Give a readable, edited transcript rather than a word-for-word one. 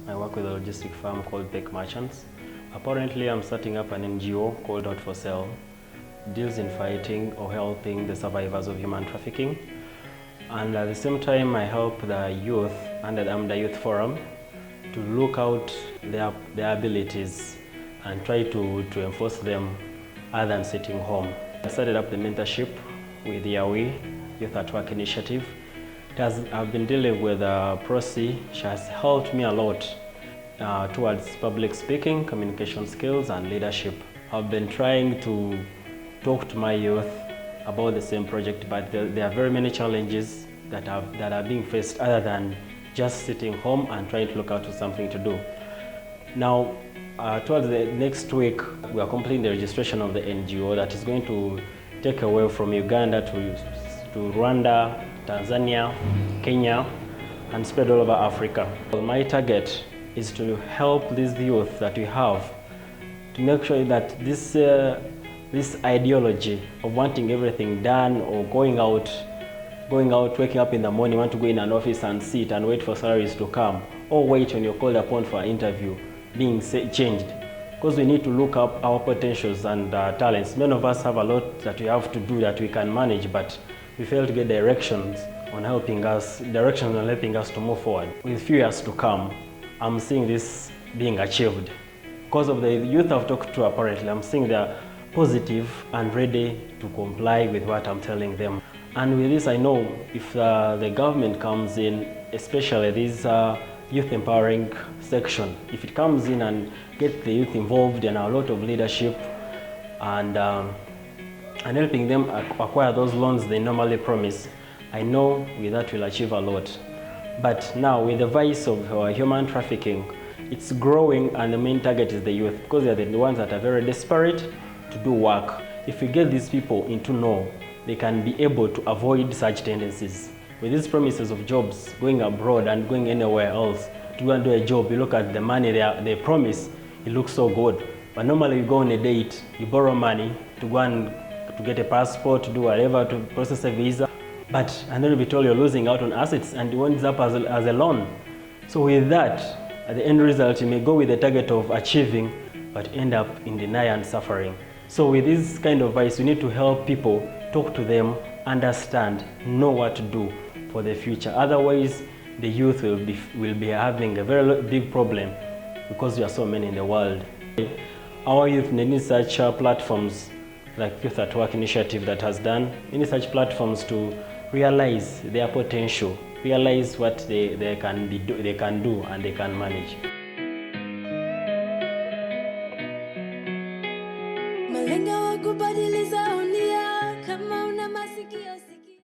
I work with a logistic firm called Peck Merchants. Apparently, I'm starting up an NGO called Out for Sale. Deals in fighting or helping the survivors of human trafficking. And at the same time, I help the youth under the Amda Youth Forum to look out their abilities and try to enforce them other than sitting home. I started up the mentorship with the YAWI, Youth at Work Initiative. I've been dealing with Prosi. She has helped me a lot towards public speaking, communication skills, and leadership. I've been trying to talk to my youth about the same project, but there are very many challenges that are being faced other than just sitting home and trying to look out for something to do. Now, towards the next week, we are completing the registration of the NGO that is going to take away from Uganda to Rwanda, Tanzania, Kenya, and spread all over Africa. My target is to help these youth that we have to make sure that this ideology of wanting everything done or going out, waking up in the morning, want to go in an office and sit and wait for salaries to come, or wait when you're called upon for an interview, being changed. Because we need to look up our potentials and talents. Many of us have a lot that we have to do that we can manage, but we fail to get directions on helping us to move forward. With few years to come, I'm seeing this being achieved. Because of the youth I've talked to, apparently, I'm seeing they're positive and ready to comply with what I'm telling them. And with this, I know if the government comes in, especially this youth empowering section, if it comes in and gets the youth involved in a lot of leadership and helping them acquire those loans they normally promise, I know with that we'll achieve a lot. But now with the vice of human trafficking, it's growing, and the main target is the youth, because they're the ones that are very desperate to do work. If we get these people into know, they can be able to avoid such tendencies. With these promises of jobs, going abroad and going anywhere else to go and do a job, you look at the money they promise, it looks so good. But normally you go on a date, you borrow money to go and to get a passport, to do whatever, to process a visa. And then you'll be told you're losing out on assets and it ends up as a loan. So with that, at the end result, you may go with the target of achieving, but end up in denial and suffering. So with this kind of advice, we need to help people, talk to them, understand, know what to do for the future. Otherwise, the youth will be having a very big problem because there are so many in the world. Our youth need such platforms like Youth at Work Initiative that has done, any such platforms to realize their potential, realize what they can do and they can manage. Malenga wa kubadiliza